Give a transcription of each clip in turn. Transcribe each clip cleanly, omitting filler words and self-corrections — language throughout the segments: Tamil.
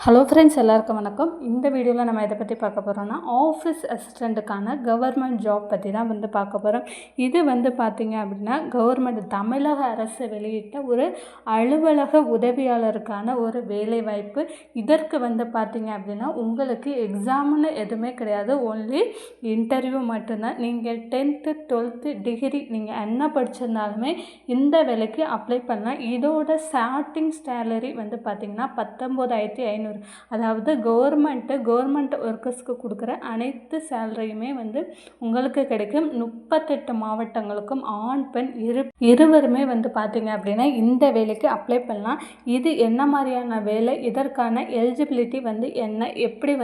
ஹலோ ஃப்ரெண்ட்ஸ், எல்லாருக்கும் வணக்கம். இந்த வீடியோவில் நம்ம இதை பற்றி பார்க்க போகிறோம்னா ஆஃபீஸ் அசிஸ்டண்ட்டுக்கான கவர்மெண்ட் ஜாப் பற்றி தான் பார்க்க போகிறோம். இது பார்த்திங்க அப்படின்னா கவர்மெண்ட் தமிழக அரசு வெளியிட்ட ஒரு அலுவலக உதவியாளருக்கான ஒரு வேலைவாய்ப்பு. இதற்கு பார்த்திங்க அப்படின்னா உங்களுக்கு எக்ஸாம்னு எதுவுமே கிடையாது, ஒன்லி இன்டர்வியூ மட்டும்தான். நீங்கள் 10th 12th டிகிரி நீங்கள் என்ன படிச்சிருந்தாலுமே இந்த வேலைக்கு அப்ளை பண்ணலாம். இதோட ஸ்டார்டிங் சேலரி பார்த்திங்கன்னா 19,500. அதாவது கவர்மெண்ட் ஒர்க்கர்ஸ்க்கு கொடுக்குற அனைத்து சேலரியுமே உங்களுக்கு கிடைக்கும். 38 மாவட்டங்களுக்கும் ஆண் பெண் இருவருமே பார்த்தீங்க அப்படின்னா இந்த வேலைக்கு அப்ளை பண்ணலாம். இது என்ன மாதிரியான வேலை, இதற்கான எலிஜிபிலிட்டி என்ன, எப்படி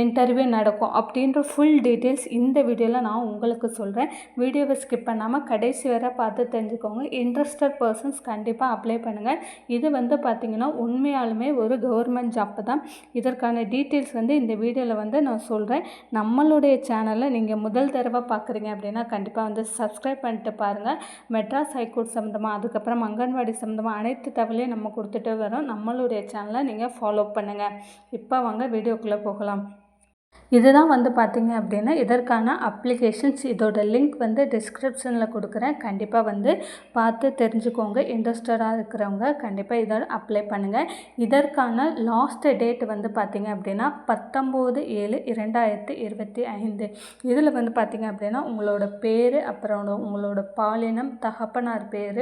இன்டர்வியூ நடக்கும் அப்படின்ற ஃபுல் டீட்டெயில்ஸ் இந்த வீடியோவில் நான் உங்களுக்கு சொல்கிறேன். வீடியோவை ஸ்கிப் பண்ணாமல் கடைசி வரை பார்த்து தெரிஞ்சுக்கோங்க. இன்ட்ரெஸ்டட் பர்சன்ஸ் கண்டிப்பாக அப்ளை பண்ணுங்கள். இது பார்த்தீங்கன்னா உண்மையாலுமே ஒரு கவர்மெண்ட் ஜாப் தான். இதற்கான டீட்டெயில்ஸ் இந்த வீடியோவில் நான் சொல்கிறேன். நம்மளுடைய சேனலை நீங்கள் முதல் தடவை பார்க்குறீங்க அப்படின்னா கண்டிப்பாக சப்ஸ்கிரைப் பண்ணிட்டு பாருங்கள். மெட்ராஸ் ஹைகோர்ட் சம்மந்தமாக, அதுக்கப்புறம் அங்கன்வாடி சம்மந்தமாக அனைத்து தகவலையும் நம்ம கொடுத்துட்டு வரோம். நம்மளுடைய சேனலை நீங்கள் ஃபாலோ பண்ணுங்கள். இப்போ வாங்க வீடியோக்குள்ளே போகலாம். இதுதான் பார்த்தீங்க அப்படின்னா இதற்கான அப்ளிகேஷன்ஸ். இதோட லிங்க் டிஸ்கிரிப்ஷனில் கொடுக்குறேன். கண்டிப்பாக பார்த்து தெரிஞ்சுக்கோங்க. இன்ட்ரெஸ்டடாக இருக்கிறவங்க கண்டிப்பாக இதை அப்ளை பண்ணுங்கள். இதற்கான லாஸ்ட் டேட் பார்த்தீங்க அப்படின்னா 19/7/2025. இதில் பார்த்தீங்க அப்படின்னா உங்களோட பேர், அப்புறம் உங்களோட பாலினம், தகப்பனார் பேர்,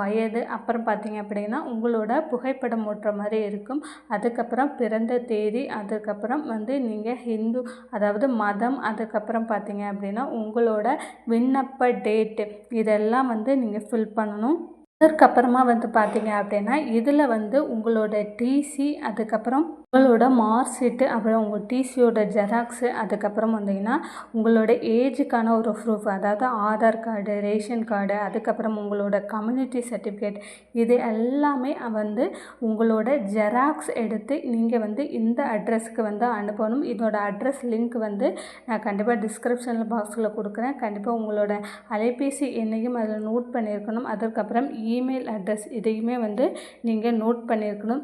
வயது, அப்புறம் பார்த்தீங்க அப்படின்னா உங்களோட புகைப்படம் ஓட்டுற மாதிரி இருக்கும். அதுக்கப்புறம் பிறந்த தேதி, அதுக்கப்புறம் நீங்கள் ஹிந்து அதாவது மதம், அதுக்கப்புறம் பார்த்தீங்க அப்படின்னா உங்களோட விண்ணப்ப டேட்டு, இதெல்லாம் நீங்கள் ஃபில் பண்ணணும். அதற்கப்புறமா பார்த்தீங்க அப்படின்னா இதில் உங்களோட டிசி, அதுக்கப்புறம் உங்களோட மார்க் ஷீட்டு, அப்புறம் உங்கள் டிசியோட ஜெராக்ஸு, அதுக்கப்புறம் உங்களோட ஏஜுக்கான ஒரு ப்ரூஃப், அதாவது ஆதார் கார்டு, ரேஷன் கார்டு, அதுக்கப்புறம் உங்களோட கம்யூனிட்டி சர்டிஃபிகேட், இது எல்லாமே உங்களோட ஜெராக்ஸ் எடுத்து நீங்கள் இந்த அட்ரஸுக்கு அனுப்பணும். இதோட அட்ரஸ் லிங்க் நான் கண்டிப்பாக டிஸ்கிரிப்ஷனில் பாக்ஸில் கொடுக்குறேன். கண்டிப்பாக உங்களோட அலைபேசி எண்ணையும் அதில் நோட் பண்ணியிருக்கணும். அதற்கப்புறம் இமெயில் அட்ரஸ், இதையுமே நீங்கள் நோட் பண்ணியிருக்கணும்.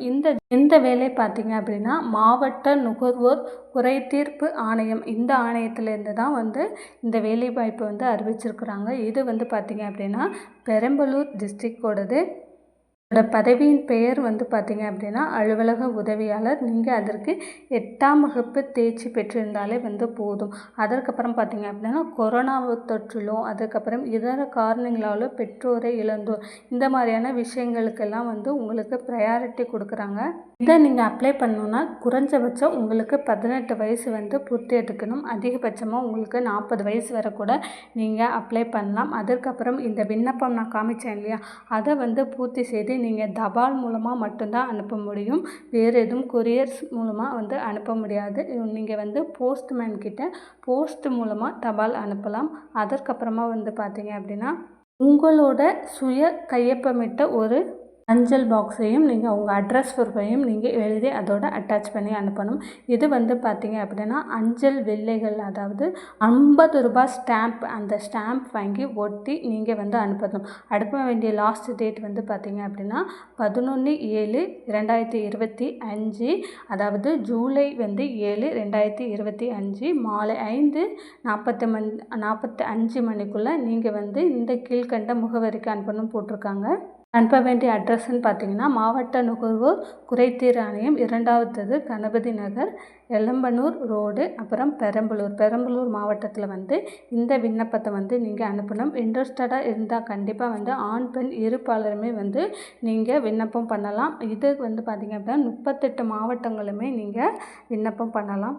இந்த வேலை பார்த்தீங்க அப்படின்னா மாவட்ட நுகர்வோர் குறைதீர்ப்பு ஆணையம், இந்த ஆணையத்திலேருந்து தான் இந்த வேலைவாய்ப்பு அறிவிச்சிருக்கிறாங்க. இது பார்த்தீங்க அப்படின்னா பெரம்பலூர் டிஸ்ட்ரிக்டோடது. பதவியின் பெயர் பார்த்தீங்க அப்படின்னா அலுவலக உதவியாளர். நீங்கள் அதற்கு 8ஆம் வகுப்பு தேர்ச்சி பெற்றிருந்தாலே போதும். அதற்கப்புறம் பார்த்தீங்க அப்படின்னா கொரோனா தொற்றிலும், அதுக்கப்புறம் இதர காரணங்களாலும் பெற்றோரை இழந்தோர், இந்த மாதிரியான விஷயங்களுக்கெல்லாம் உங்களுக்கு ப்ரையாரிட்டி கொடுக்குறாங்க. இதை நீங்கள் அப்ளை பண்ணணுன்னா குறைஞ்சபட்சம் உங்களுக்கு 18 வயசு பூர்த்தி எடுக்கணும். அதிகபட்சமாக உங்களுக்கு 40 வயசு வரை கூட நீங்கள் அப்ளை பண்ணலாம். அதற்கப்புறம் இந்த விண்ணப்பம் நான் காமிச்சேன் இல்லையா, அதை பூர்த்தி செய்து நீங்கள் தபால் மூலமாக மட்டும்தான் அனுப்ப முடியும். வேறு எதுவும் கொரியர்ஸ் மூலமாக அனுப்ப முடியாது. நீங்கள் போஸ்ட்மேன் கிட்ட போஸ்ட் மூலமாக தபால் அனுப்பலாம். அதற்கப்புறமா பார்த்தீங்க அப்படின்னா உங்களோட சுய கையொப்பமிட்ட ஒரு அஞ்சல் பாக்ஸையும் நீங்கள் உங்கள் அட்ரஸ் ப்ரூஃபையும் நீங்கள் எழுதி அதோட அட்டாச் பண்ணி அனுப்பணும். இது பார்த்தீங்க அப்படின்னா அஞ்சல் வில்லைகள், அதாவது 50 ரூபாய் ஸ்டாம்ப், அந்த ஸ்டாம்ப் வாங்கி ஒட்டி நீங்கள் அனுப்பணும். அனுப்ப வேண்டிய லாஸ்ட் டேட் பார்த்தீங்க அப்படின்னா 11/7/2025, அதாவது ஜூலை 7, 2025 மாலை 5:45 மணிக்குள்ளே நீங்கள் இந்த கீழ்கண்ட முகவரிக்கு அனுப்பணும் போட்டிருக்காங்க. அனுப்ப வேண்டிய அட்ரஸ்ன்னு பார்த்தீங்கன்னா மாவட்ட நுகர்வோர் குறைதீர் ஆணையம், 2வது தெரு, கணபதி நகர், எளம்பனூர் ரோடு, அப்புறம் பெரம்பலூர் மாவட்டத்தில் இந்த விண்ணப்பத்தை நீங்கள் அனுப்பணும். இன்ட்ரெஸ்டடாக இருந்தால் கண்டிப்பாக ஆண் பெண் இருப்பாளருமே நீங்கள் விண்ணப்பம் பண்ணலாம். இது பார்த்தீங்க அப்படின்னா 38 மாவட்டங்களுமே நீங்கள் விண்ணப்பம் பண்ணலாம்.